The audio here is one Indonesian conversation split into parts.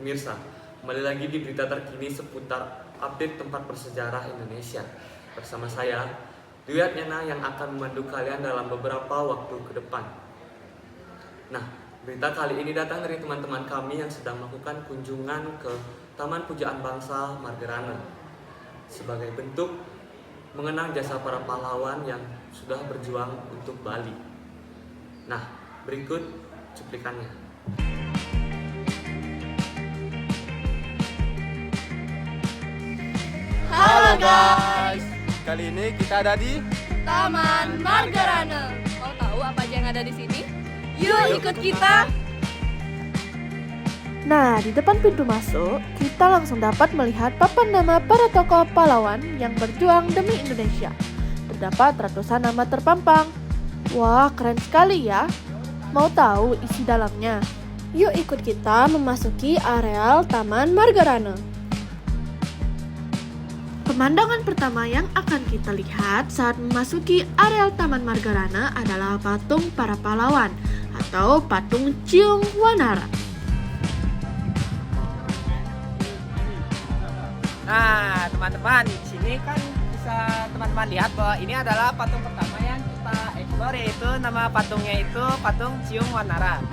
Pemirsa, kembali lagi di berita terkini seputar update tempat bersejarah Indonesia. Bersama saya, Dwi Atnyana yang akan memandu kalian dalam beberapa waktu ke depan. Nah, berita kali ini datang dari teman-teman kami yang sedang melakukan kunjungan ke Taman Pujaan Bangsa Margerana sebagai bentuk mengenang jasa para pahlawan yang sudah berjuang untuk Bali. Nah, berikut cuplikannya. Halo guys, kali ini kita ada di Taman Margerana. Mau tahu apa aja yang ada di sini? Yuk ikut kita. Nah, di depan pintu masuk, kita langsung dapat melihat papan nama para tokoh pahlawan yang berjuang demi Indonesia. Terdapat ratusan nama terpampang. Wah, keren sekali ya. Mau tahu isi dalamnya? Yuk ikut kita memasuki areal Taman Margerana. Pemandangan pertama yang akan kita lihat saat memasuki areal Taman Margerana adalah patung para pahlawan atau patung Ciung Wanara. Nah, teman-teman, di sini kan bisa teman-teman lihat bahwa ini adalah patung pertama yang kita explore, yaitu nama patungnya itu patung Ciung Wanara.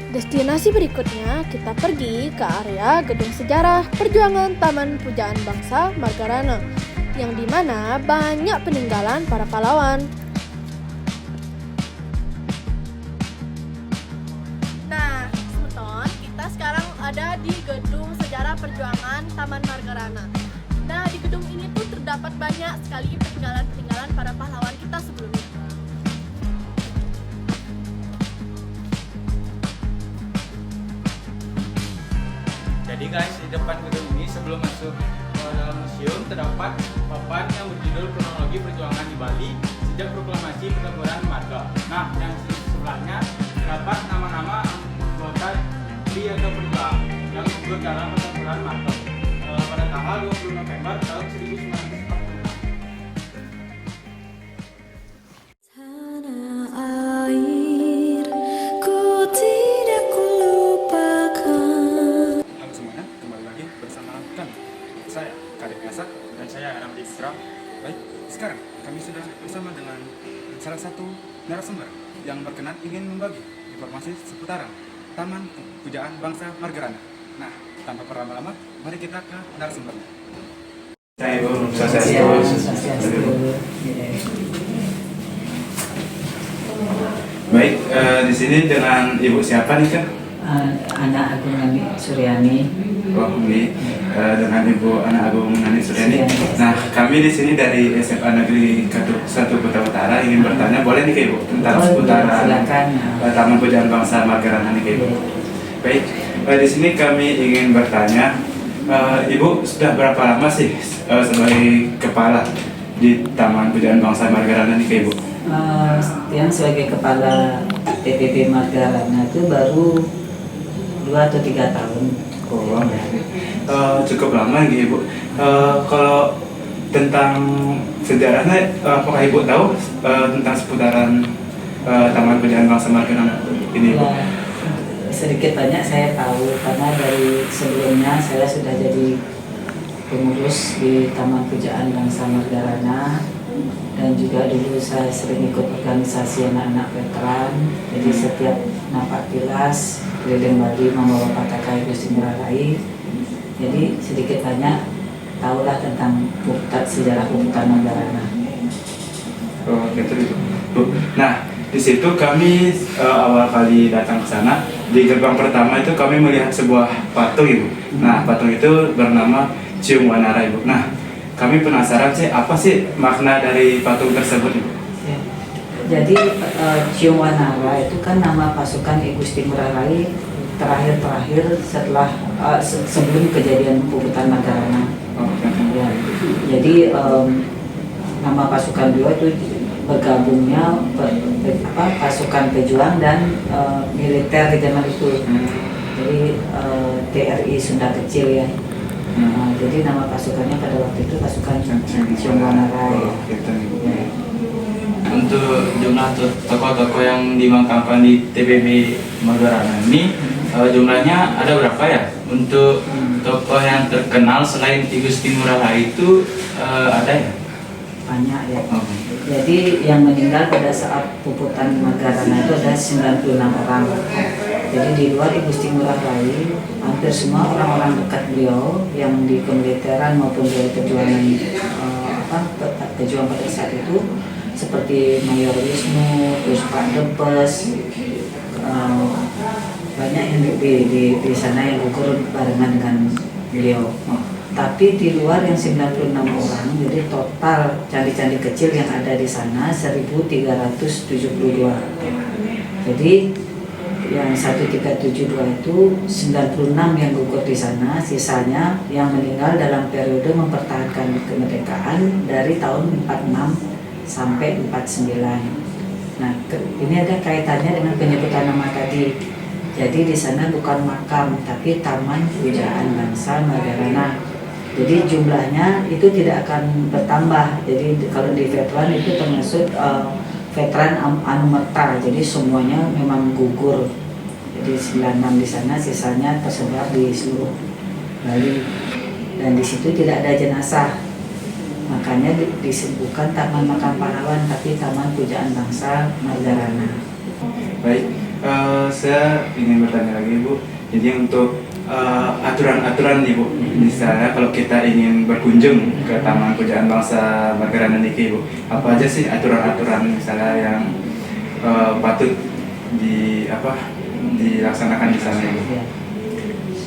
Destinasi berikutnya, kita pergi ke area Gedung Sejarah Perjuangan Taman Pujaan Bangsa Margerana, yang dimana banyak peninggalan para pahlawan. Nah, teman-teman, kita sekarang ada di Gedung Sejarah Perjuangan Taman Margerana. Nah, di gedung ini tuh terdapat banyak sekali peninggalan-peninggalan para pahlawan kita sebelumnya. Jadi guys, di depan gedung ini sebelum masuk ke dalam museum terdapat papan yang berjudul Kronologi Perjuangan di Bali sejak proklamasi pertempuran Marga. Nah, yang sebelahnya terdapat nama-nama anggota di atau berjuang yang gugur dalam pertempuran Marga pada tanggal 20 November tahun 1946. Saya, Kadek Yasak, dan saya Ramli Fitra. Baik, sekarang kami sudah bersama dengan salah satu narasumber yang berkenan ingin membagi informasi seputaran Taman Pujaan Bangsa Margerana. Nah, tanpa berlama-lama, mari kita ke narasumbernya. Saya Ibu, Baik, di sini dengan Ibu siapa nih Kak? Anak Agung Nani Suryani. Oh, ini dengan Ibu Anak Agung Nani Suryani. Nah, kami di sini dari SMA Negeri 1 Kota Utara ingin bertanya, boleh nih Kak Ibu tentang seputaran Taman Pujaan Bangsa Margerana nih Kak Ibu. Baik, di sini kami ingin bertanya, Ibu sudah berapa lama sih sebagai kepala di Taman Pujaan Bangsa Margerana nih Kak Ibu? Yang sebagai kepala TPP Margerana itu baru 2 atau 3 tahun. Oh, cukup lama gitu Ibu. Kalau tentang sejarahnya, apakah Ibu tahu tentang seputaran Taman Pujaan Bangsa Margerana ini Ibu? Ya, sedikit banyak saya tahu karena dari sebelumnya saya sudah jadi pengurus di Taman Pujaan Bangsa Margerana, dan juga dulu saya sering ikut organisasi anak-anak veteran. Jadi setiap napak tilas keliling Bali membawa patakai Gusti Ngurah Rai. Jadi sedikit banyak tahulah tentang sejarah Puputan Margerana. Oh, gitu Bu. Nah, di situ kami awal kali datang ke sana, di gerbang pertama itu kami melihat sebuah patung Ibu. Nah, patung itu bernama Ciung Wanara Ibu. Nah, kami penasaran sih apa sih makna dari patung tersebut Ibu? Ya. Jadi Ciung Wanara itu kan nama pasukan Gusti Ngurah Rai terakhir setelah sebelum kejadian Puputan Margerana. Ya. Jadi nama pasukan beliau itu bergabungnya pasukan pejuang dan militer di zaman itu. Jadi TRI Sunda Kecil ya. Jadi nama pasukannya pada waktu itu pasukan Cium Wanarai. Ya. Untuk jumlah tokoh-tokoh yang dimakamkan di TPB Margarana ini jumlahnya ada berapa ya? Untuk tokoh yang terkenal selain I Gusti Ngurah Rai itu ada ya? Banyak ya. Jadi yang meninggal pada saat puputan Margarana itu ada 96 orang. Jadi di luar I Gusti Ngurah Rai, hampir semua orang-orang dekat beliau yang di kemiliteran maupun dari perjuangan pejuang pada saat itu, seperti Mayor Wisnu, terus Pak Debes, banyak yang di sana yang gugur barengan dengan beliau. Tapi di luar yang 96 orang, jadi total candi-candi kecil yang ada di sana 1372. Jadi yang 1372 itu 96 yang gugur di sana, sisanya yang meninggal dalam periode mempertahankan kemerdekaan dari tahun 46 sampai 49. Nah, ini ada kaitannya dengan penyebutan nama tadi. Jadi di sana bukan makam, tapi Taman Pujaan Bangsa Margarana. Jadi jumlahnya itu tidak akan bertambah. Jadi kalau di veteran itu termasuk veteran Anumerta. Jadi semuanya memang gugur. Jadi 96 di sana, sisanya tersebar di seluruh Bali. Dan di situ tidak ada jenazah. Makanya disebutkan Taman Makam Pahlawan, tapi Taman Pujaan Bangsa Margarana. Baik, saya ingin bertanya lagi Bu. Jadi untuk aturan-aturan nih Bu, misalnya kalau kita ingin berkunjung ke Taman Pujaan Bangsa Margarana niki Bu, apa aja sih aturan-aturan misalnya yang patut dilaksanakan di sana Bu? Ya.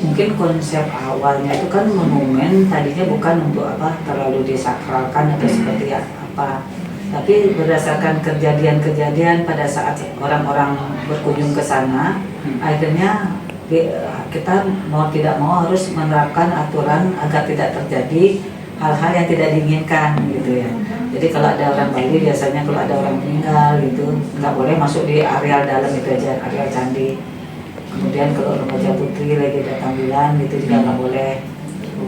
Mungkin konsep awalnya itu kan monumen tadinya bukan untuk terlalu disakralkan atau seperti apa, tapi berdasarkan kejadian-kejadian pada saat orang-orang berkunjung ke sana, akhirnya kita mau tidak mau harus menerapkan aturan agar tidak terjadi hal-hal yang tidak diinginkan gitu ya. Jadi kalau ada orang Bali, biasanya kalau ada orang meninggal gitu nggak boleh masuk di areal dalam itu aja, areal candi. Kemudian kalau remaja putri lagi datang bulan gitu juga nggak boleh.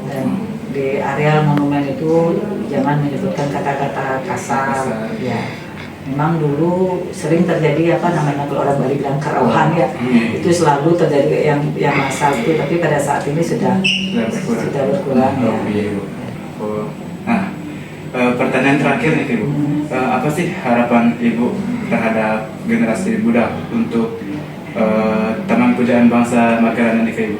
Dan di areal monumen itu jangan menyebutkan kata-kata kasar. Ya, memang dulu sering terjadi kalau orang Bali bilang karawahan ya, itu selalu terjadi yang masal itu. Tapi pada saat ini sudah berkurang ya. Nah, pertanyaan terakhir nih Ibu, apa sih harapan Ibu terhadap generasi muda untuk Taman Pujaan Bangsa Margarana ini Ibu?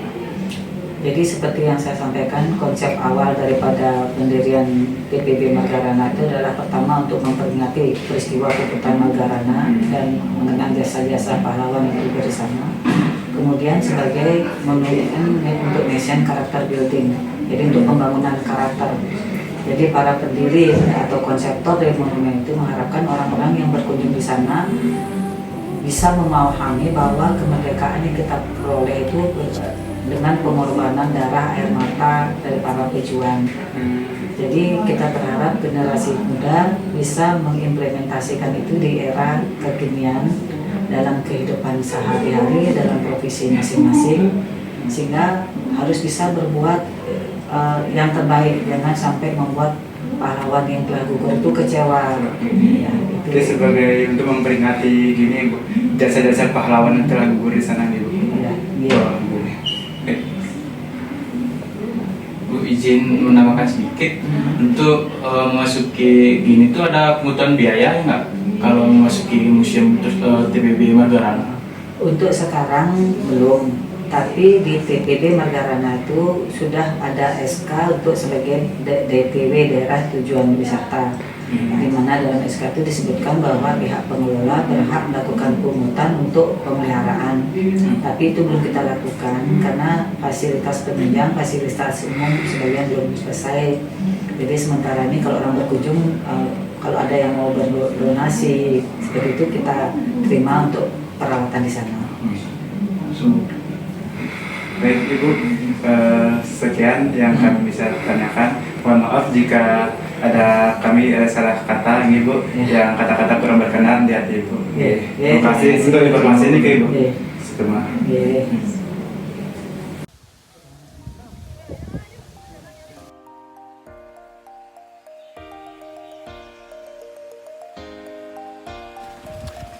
Jadi seperti yang saya sampaikan, konsep awal daripada pendirian TPB Margarana itu adalah pertama untuk memperingati peristiwa puputan Margarana dan mengenang jasa-jasa pahlawan yang gugur di sana. Kemudian sebagai monumen untuk nation character building, jadi untuk pembangunan karakter. Jadi para pendiri atau konseptor dari monumen itu mengharapkan orang-orang yang berkunjung di sana bisa memahami bahwa kemerdekaan yang kita peroleh itu dengan pengorbanan darah, air mata dari para pejuang. Jadi kita berharap generasi muda bisa mengimplementasikan itu di era kekinian dalam kehidupan sehari-hari, dalam profesi masing-masing, sehingga harus bisa berbuat yang terbaik, jangan sampai membuat pahlawan yang telah gugur itu kecewa. Ya, itu. Jadi sebagai untuk memperingati gini Bu, jasa-jasa pahlawan yang telah gugur di sana nih Bu. Ya, ya. Bu izin menambahkan sedikit, untuk memasuki gini tuh ada pungutan biaya ya nggak? Kalau memasuki museum TPB Margarana? Untuk sekarang belum. Tapi di TPB Margarana itu sudah ada SK untuk sebagai DTW daerah tujuan wisata, di mana dalam SK itu disebutkan bahwa pihak pengelola berhak melakukan pungutan untuk pemeliharaan. Tapi itu belum kita lakukan karena fasilitas penunjang, fasilitas umum sebagian belum selesai. Jadi sementara ini kalau orang berkunjung, kalau ada yang mau berdonasi seperti itu kita terima untuk perawatan di sana. Baik Ibu, sekian yang kami bisa tanyakan. Mohon maaf jika ada kami salah kata ini Bu, yang kata-kata kurang berkenan di hati Ibu. Terima kasih untuk informasi ini ke Ibu. Semua.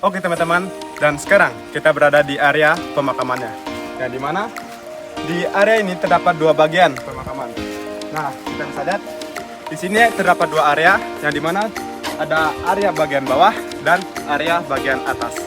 Oke teman-teman, dan sekarang kita berada di area pemakamannya. Yang dimana di area ini terdapat dua bagian pemakaman. Nah, kita bisa lihat di sini terdapat dua area, yang dimana ada area bagian bawah dan area bagian atas.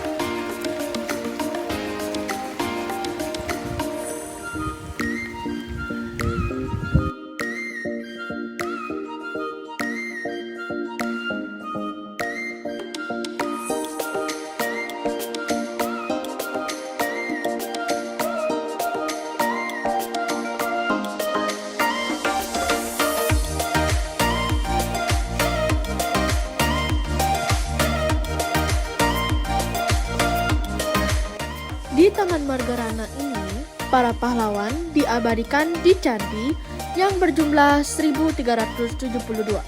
Di Taman Margarana ini, para pahlawan diabadikan di candi yang berjumlah 1372.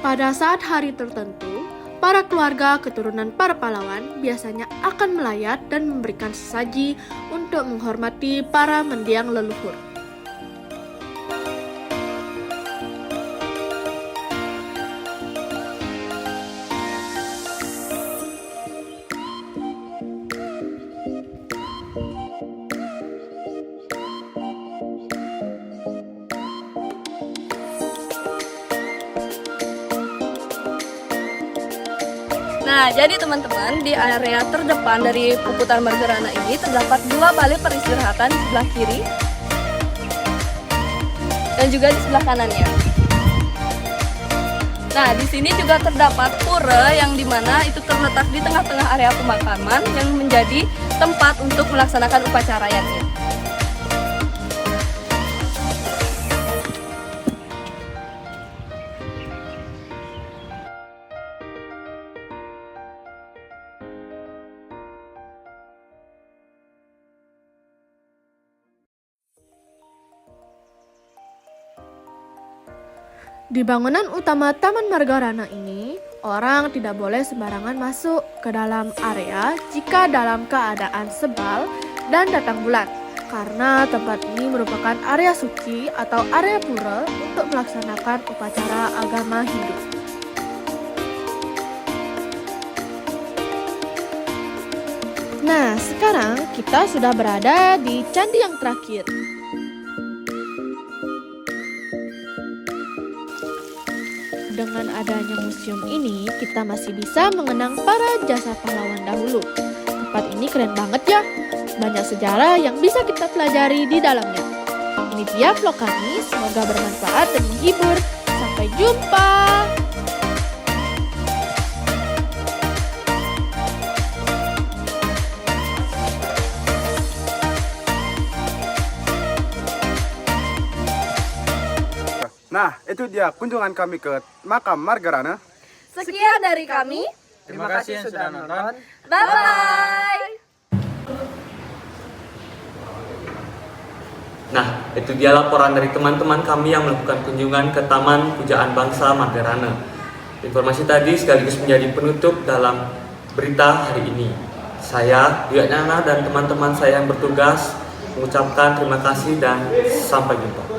Pada saat hari tertentu, para keluarga keturunan para pahlawan biasanya akan melayat dan memberikan sesaji untuk menghormati para mendiang leluhur. Nah, jadi teman-teman, di area terdepan dari Puputan Margarana ini terdapat 2 balai peristirahatan di sebelah kiri dan juga di sebelah kanannya. Nah, di sini juga terdapat pura yang dimana itu terletak di tengah-tengah area pemakaman yang menjadi tempat untuk melaksanakan upacara yatnya. Di bangunan utama Taman Margarana ini, orang tidak boleh sembarangan masuk ke dalam area jika dalam keadaan sebal dan datang bulan, karena tempat ini merupakan area suci atau area pura untuk melaksanakan upacara agama Hindu. Nah, sekarang kita sudah berada di candi yang terakhir. Dengan adanya museum ini, kita masih bisa mengenang para jasa pahlawan dahulu. Tempat ini keren banget ya, banyak sejarah yang bisa kita pelajari di dalamnya. Ini dia vlog kami, semoga bermanfaat dan menghibur. Sampai jumpa! Nah, itu dia kunjungan kami ke makam Margarana. Sekian dari kami. Terima kasih yang sudah nonton. Bye-bye! Nah, itu dia laporan dari teman-teman kami yang melakukan kunjungan ke Taman Pujaan Bangsa Margarana. Informasi tadi sekaligus menjadi penutup dalam berita hari ini. Saya, Dwi Nana, dan teman-teman saya yang bertugas mengucapkan terima kasih dan sampai jumpa.